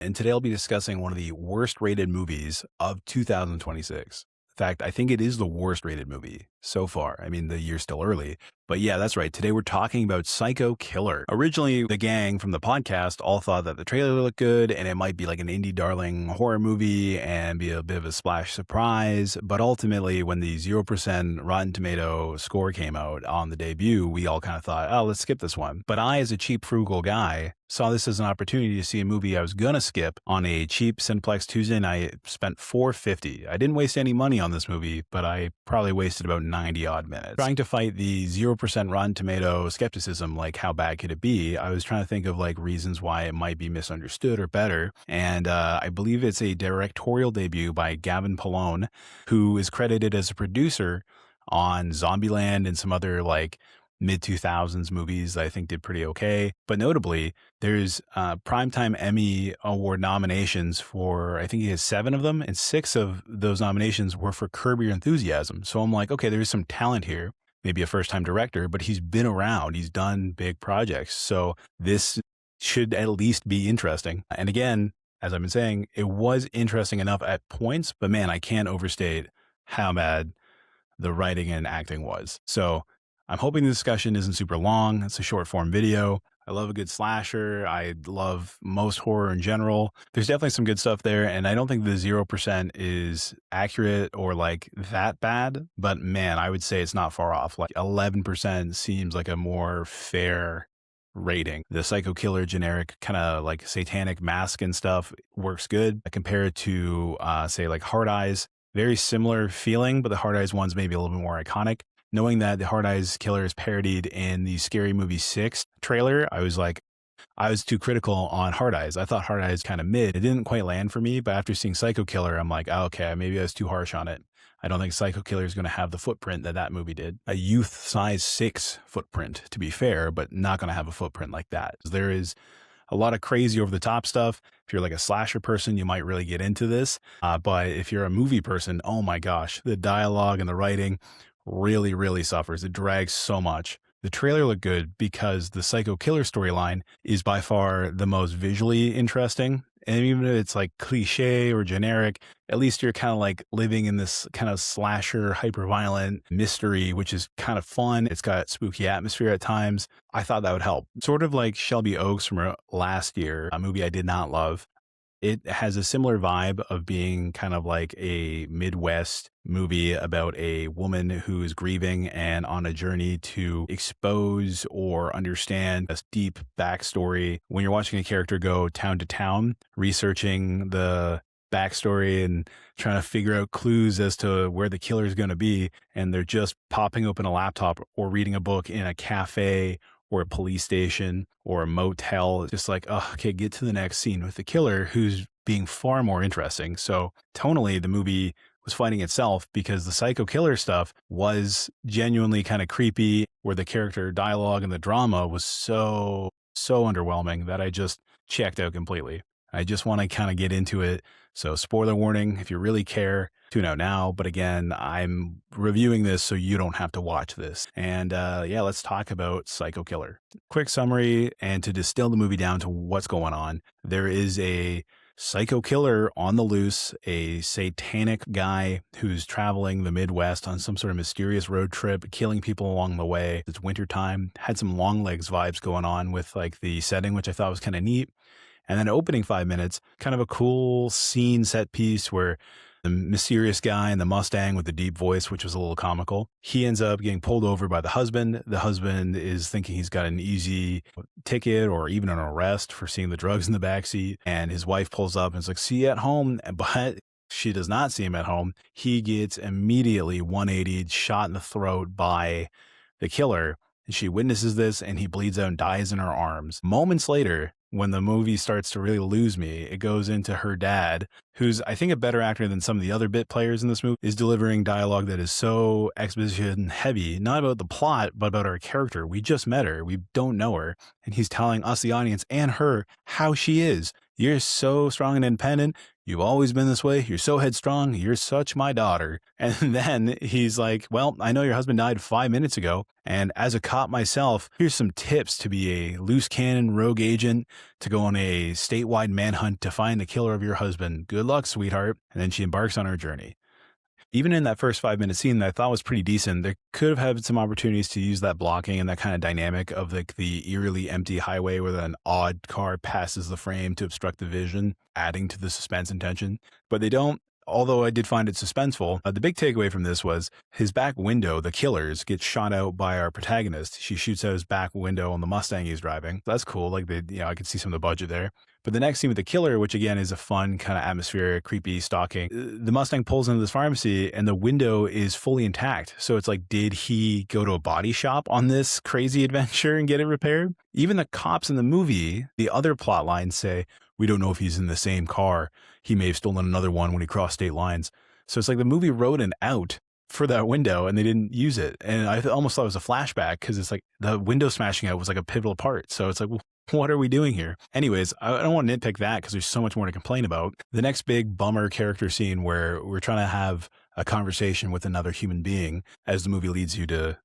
and today I'll be discussing one of the worst rated movies of 2026. In fact, I think it is the worst rated movie so far. I mean, the year's still early, but yeah, that's right. Today we're talking about Psycho Killer. Originally, the gang from the podcast all thought that the trailer looked good and it might be like an indie darling horror movie and be a bit of a splash surprise. But ultimately, when the 0% Rotten Tomato score came out on the debut, we all kind of thought, oh, let's skip this one. But I, as a cheap, frugal guy, saw this as an opportunity to see a movie I was gonna skip on a cheap Cineplex Tuesday night. Spent $4.50. I didn't waste any money on this movie, but I probably wasted about 90 odd minutes trying to fight the 0% Rotten Tomato skepticism. Like, how bad could it be? I was trying to think of like reasons why it might be misunderstood or better, and I believe it's a directorial debut by Gavin Polone, who is credited as a producer on Zombieland and some other like mid 2000s movies that I think did pretty okay. But notably, there's Primetime Emmy Award nominations for, I think he has 7 of them, and 6 of those nominations were for Curb Your Enthusiasm. So I'm like, okay, there's some talent here. Maybe a first time director, but he's been around, he's done big projects. So this should at least be interesting. And again, as I've been saying, it was interesting enough at points, but man, I can't overstate how bad the writing and acting was. So I'm hoping the discussion isn't super long. It's a short form video. I love a good slasher. I love most horror in general. There's definitely some good stuff there, and I don't think the 0% is accurate or like that bad, but man, I would say it's not far off. Like 11% seems like a more fair rating. The Psycho Killer generic kind of like satanic mask and stuff works good. I compare it to say like Hard Eyes. Very similar feeling, but the Hard Eyes one's maybe a little bit more iconic. Knowing that the Hard Eyes Killer is parodied in the Scary Movie 6 trailer, I was too critical on Hard Eyes. I thought Hard Eyes kind of mid. It didn't quite land for me, but after seeing Psycho Killer, I'm like, oh, okay, maybe I was too harsh on it. I don't think Psycho Killer is going to have the footprint that movie did. A youth size 6 footprint, to be fair, but not going to have a footprint like that. There is a lot of crazy over the top stuff. If you're like a slasher person, you might really get into this. But if you're a movie person, oh my gosh, the dialogue and the writing really, really suffers. It drags so much. The trailer looked good because the Psycho Killer storyline is by far the most visually interesting. And even if it's like cliche or generic, at least you're kind of like living in this kind of slasher, hyper-violent mystery, which is kind of fun. It's got spooky atmosphere at times. I thought that would help. Sort of like Shelby Oaks from last year, a movie I did not love. It has a similar vibe of being kind of like a Midwest movie about a woman who is grieving and on a journey to expose or understand a deep backstory. When you're watching a character go town to town, researching the backstory and trying to figure out clues as to where the killer is going to be, and they're just popping open a laptop or reading a book in a cafe or a police station or a motel. It's just like, oh, okay, get to the next scene with the killer, who's being far more interesting. So tonally, the movie was fighting itself because the Psycho Killer stuff was genuinely kind of creepy, where the character dialogue and the drama was so underwhelming that I just checked out completely. I just want to kind of get into it. So spoiler warning, if you really care, tune out now. But again, I'm reviewing this so you don't have to watch this. And yeah, let's talk about Psycho Killer. Quick summary, and to distill the movie down to what's going on. There is a psycho killer on the loose, a satanic guy who's traveling the Midwest on some sort of mysterious road trip, killing people along the way. It's wintertime. Had some Long Legs vibes going on with like the setting, which I thought was kind of neat. And then opening 5 minutes, kind of a cool scene set piece where the mysterious guy in the Mustang with the deep voice, which was a little comical, he ends up getting pulled over by the husband. The husband is thinking he's got an easy ticket or even an arrest for seeing the drugs in the backseat. And his wife pulls up and is like, see you at home. But she does not see him at home. He gets immediately 180'd, shot in the throat by the killer. And she witnesses this, and he bleeds out and dies in her arms. Moments later, when the movie starts to really lose me, it goes into her dad, who's, I think, a better actor than some of the other bit players in this movie, is delivering dialogue that is so exposition heavy, not about the plot, but about our character. We just met her. We don't know her. And he's telling us, the audience, and her, how she is. You're so strong and independent. You've always been this way. You're so headstrong. You're such my daughter. And then he's like, well, I know your husband died 5 minutes ago. And as a cop myself, here's some tips to be a loose cannon rogue agent, to go on a statewide manhunt to find the killer of your husband. Good luck, sweetheart. And then she embarks on her journey. Even in that first 5 minute scene that I thought was pretty decent, they could have had some opportunities to use that blocking and that kind of dynamic of the eerily empty highway where an odd car passes the frame to obstruct the vision, adding to the suspense and tension. But they don't. Although I did find it suspenseful, the big takeaway from this was his back window, the killer's, gets shot out by our protagonist. She shoots out his back window on the Mustang he's driving. That's cool. Like, I could see some of the budget there. But the next scene with the killer, which again is a fun kind of atmospheric, creepy stalking, the Mustang pulls into this pharmacy and the window is fully intact. So it's like, did he go to a body shop on this crazy adventure and get it repaired? Even the cops in the movie, the other plot lines say, we don't know if he's in the same car. He may have stolen another one when he crossed state lines. So it's like the movie wrote an out for that window and they didn't use it. And I almost thought it was a flashback because it's like the window smashing out was like a pivotal part. So it's like, well, what are we doing here? Anyways, I don't want to nitpick that because there's so much more to complain about. The next big bummer character scene where we're trying to have a conversation with another human being, as the movie leads you to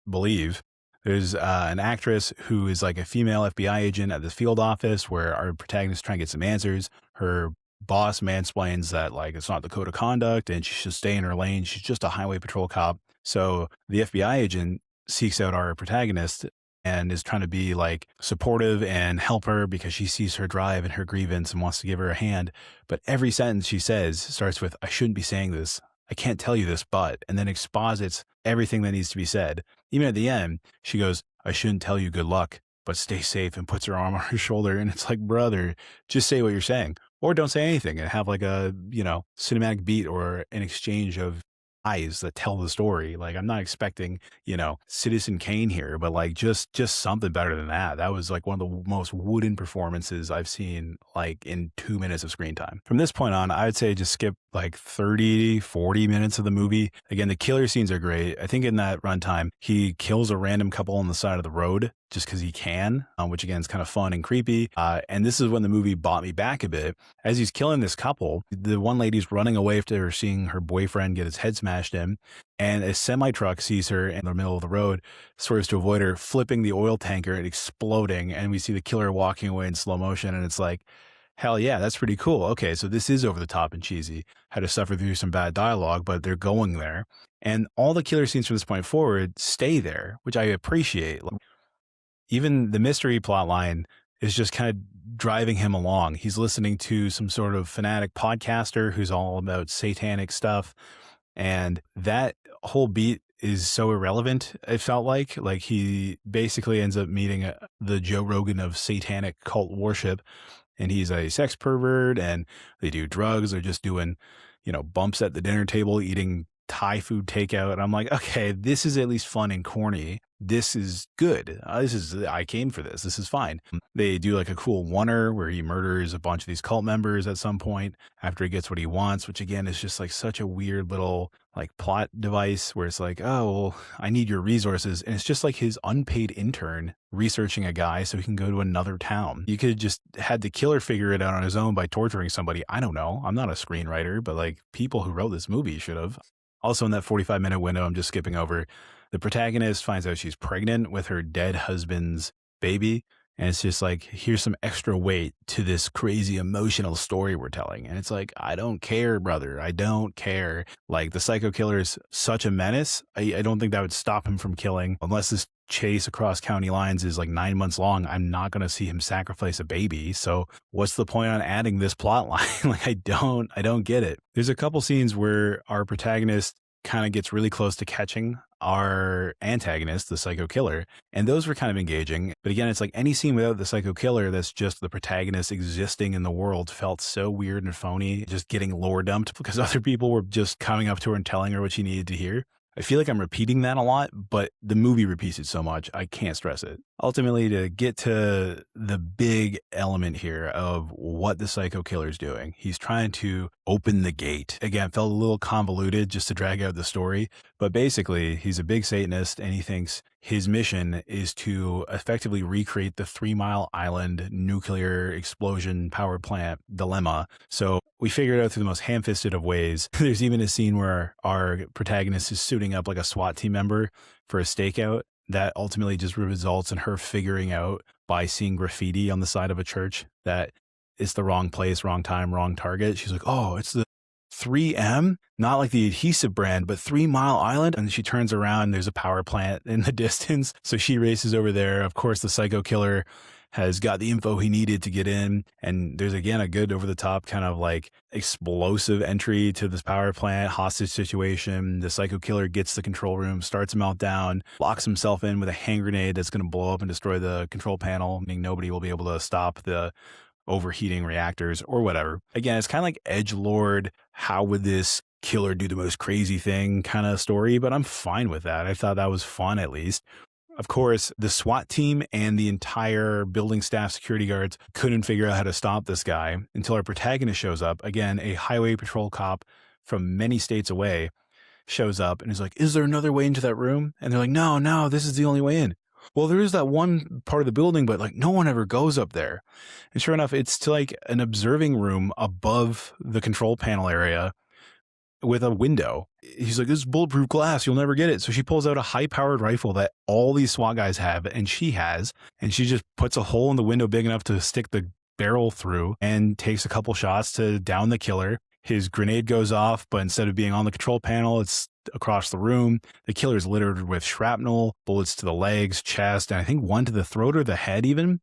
believe. There's an actress who is like a female FBI agent at this field office where our protagonist is trying to get some answers. Her boss mansplains that like it's not the code of conduct and she should stay in her lane. She's just a highway patrol cop. So the FBI agent seeks out our protagonist and is trying to be like supportive and help her because she sees her drive and her grievance and wants to give her a hand. But every sentence she says starts with, I shouldn't be saying this. I can't tell you this, but, and then exposits everything that needs to be said. Even at the end, she goes, I shouldn't tell you good luck, but stay safe, and puts her arm on her shoulder. And it's like, brother, just say what you're saying, or don't say anything and have like a, cinematic beat or an exchange of eyes that tell the story. Like, I'm not expecting, Citizen Kane here, but like just something better than that. That was like one of the most wooden performances I've seen like in 2 minutes of screen time. From this point on, I would say just skip like 30, 40 minutes of the movie. Again, the killer scenes are great. I think in that runtime, he kills a random couple on the side of the road just because he can, which again is kind of fun and creepy. And this is when the movie bought me back a bit. As he's killing this couple, the one lady's running away after seeing her boyfriend get his head smashed in, and a semi-truck sees her in the middle of the road, swerves to avoid her, flipping the oil tanker and exploding. And we see the killer walking away in slow motion, and it's like, hell yeah, that's pretty cool. Okay, so this is over the top and cheesy. Had to suffer through some bad dialogue, but they're going there. And all the killer scenes from this point forward stay there, which I appreciate. Even the mystery plot line is just kind of driving him along. He's listening to some sort of fanatic podcaster who's all about satanic stuff. And that whole beat is so irrelevant, it felt like. Like, he basically ends up meeting the Joe Rogan of satanic cult worship. And he's a sex pervert, and they do drugs. They're just doing, bumps at the dinner table, eating Thai food takeout. And I'm like, okay, this is at least fun and corny. This is good. I came for this. This is fine. They do like a cool oneer where he murders a bunch of these cult members at some point after he gets what he wants, which again is just like such a weird little like plot device where it's like, oh, well, I need your resources. And it's just like his unpaid intern researching a guy so he can go to another town. You could have just had the killer figure it out on his own by torturing somebody. I don't know. I'm not a screenwriter, but like people who wrote this movie should have. Also in that 45-minute window, I'm just skipping over, the protagonist finds out she's pregnant with her dead husband's baby. And it's just like, here's some extra weight to this crazy emotional story we're telling. And it's like, I don't care, brother. I don't care. Like, the psycho killer is such a menace. I don't think that would stop him from killing. Unless this chase across county lines is like 9 months long, I'm not going to see him sacrifice a baby. So what's the point on adding this plot line? Like, I don't get it. There's a couple scenes where our protagonist kind of gets really close to catching our antagonist, the psycho killer, and those were kind of engaging. But again, it's like any scene without the psycho killer that's just the protagonist existing in the world felt so weird and phony, just getting lore dumped because other people were just coming up to her and telling her what she needed to hear. I feel like I'm repeating that a lot, but the movie repeats it so much, I can't stress it. Ultimately, to get to the big element here of what the psycho killer is doing, he's trying to open the gate. Again, felt a little convoluted just to drag out the story, but basically, he's a big Satanist and he thinks his mission is to effectively recreate the 3 Mile Island nuclear explosion power plant dilemma. So we figured it out through the most ham-fisted of ways. There's even a scene where our protagonist is suiting up like a SWAT team member for a stakeout that ultimately just results in her figuring out by seeing graffiti on the side of a church that it's the wrong place, wrong time, wrong target. She's like, oh, it's the 3M, not like the adhesive brand, but 3 Mile Island. And she turns around, there's a power plant in the distance. So she races over there. Of course, the psycho killer has got the info he needed to get in. And there's again a good over the top kind of like explosive entry to this power plant, hostage situation. The psycho killer gets the control room, starts a meltdown, locks himself in with a hand grenade that's going to blow up and destroy the control panel, meaning nobody will be able to stop the overheating reactors or whatever. Again, it's kind of like edgelord, how would this killer do the most crazy thing kind of story, but I'm fine with that. I thought that was fun at least. Of course, the SWAT team and the entire building staff, security guards, couldn't figure out how to stop this guy until our protagonist shows up. Again, a highway patrol cop from many states away shows up and is like, is there another way into that room? And they're like, no, this is the only way in. Well, there is that one part of the building, but like no one ever goes up there. And sure enough, it's to like an observing room above the control panel area with a window. He's like, this is bulletproof glass. You'll never get it. So she pulls out a high powered rifle that all these SWAT guys have and she has, and she just puts a hole in the window big enough to stick the barrel through and takes a couple shots to down the killer. His grenade goes off, but instead of being on the control panel, it's across the room. The killer is littered with shrapnel, bullets to the legs, chest, and I think one to the throat or the head even.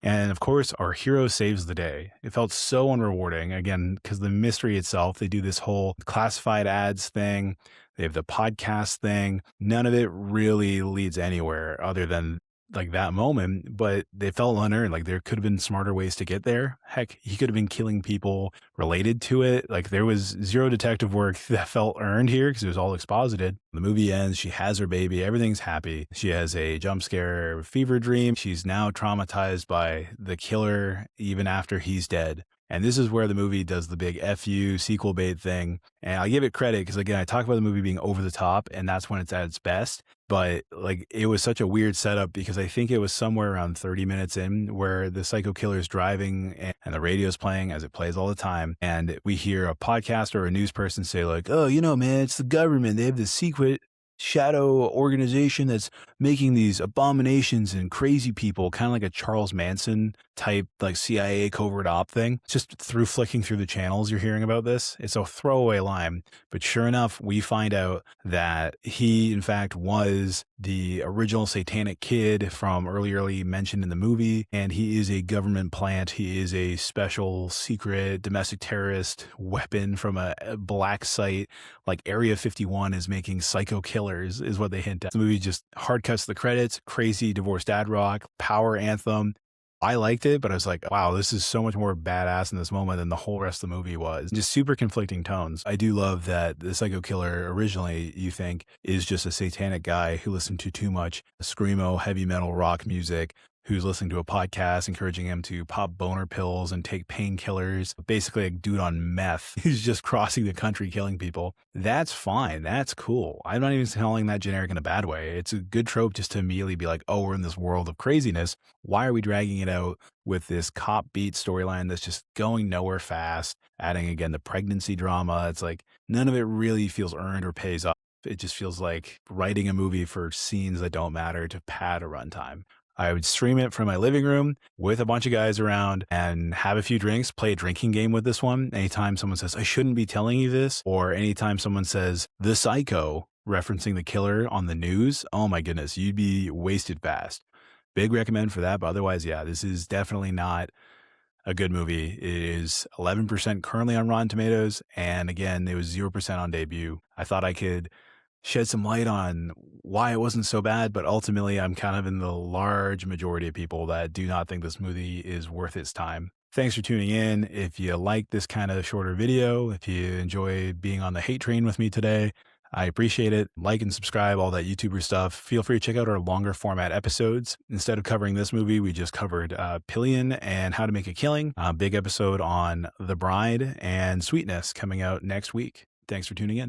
And of course, our hero saves the day. It felt so unrewarding, again, because the mystery itself, they do this whole classified ads thing. They have the podcast thing. None of it really leads anywhere other than like that moment, but they felt unearned. Like there could have been smarter ways to get there. Heck, he could have been killing people related to it. Like there was zero detective work that felt earned here because it was all exposited. The movie ends. She has her baby. Everything's happy. She has a jump scare fever dream. She's now traumatized by the killer even after he's dead. And this is where the movie does the big F you sequel bait thing. And I give it credit because, again, I talk about the movie being over the top and that's when it's at its best. But like it was such a weird setup because I think it was somewhere around 30 minutes in where the psycho killer is driving and the radio's playing as it plays all the time. And we hear a podcast or a news person say like, oh, you know, man, it's the government. They have this secret shadow organization that's making these abominations and crazy people, kind of like a Charles Manson type, like CIA covert op thing. Just through flicking through the channels, you're hearing about this. It's a throwaway line, but sure enough, we find out that he, in fact, was the original satanic kid from early mentioned in the movie, and he is a government plant. He is a special secret domestic terrorist weapon from a black site, like Area 51 is making psycho killers, is what they hint at. The movie just hard cuts the credits, crazy divorced dad rock, power anthem. I liked it, but I was like, wow, this is so much more badass in this moment than the whole rest of the movie was. Just super conflicting tones. I do love that the psycho killer originally, you think, is just a satanic guy who listened to too much screamo, heavy metal rock music, who's listening to a podcast encouraging him to pop boner pills and take painkillers. Basically a dude on meth who's just crossing the country killing people. That's fine. That's cool. I'm not even calling that generic in a bad way. It's a good trope just to immediately be like, oh, we're in this world of craziness. Why are we dragging it out with this cop beat storyline that's just going nowhere fast? Adding again the pregnancy drama. It's like none of it really feels earned or pays off. It just feels like writing a movie for scenes that don't matter to pad a runtime. I would stream it from my living room with a bunch of guys around and have a few drinks, play a drinking game with this one. Anytime someone says, I shouldn't be telling you this, or anytime someone says, the psycho, referencing the killer on the news, oh my goodness, you'd be wasted fast. Big recommend for that. But otherwise, yeah, this is definitely not a good movie. It is 11% currently on Rotten Tomatoes. And again, it was 0% on debut. I thought I could shed some light on why it wasn't so bad, but ultimately I'm kind of in the large majority of people that do not think this movie is worth its time. Thanks for tuning in. If you like this kind of shorter video, if you enjoy being on the hate train with me today, I appreciate it. Like and subscribe, all that YouTuber stuff. Feel free to check out our longer format episodes. Instead of covering this movie, we just covered Pillion and How to Make a Killing. A big episode on The Bride and Sweetness coming out next week. Thanks for tuning in.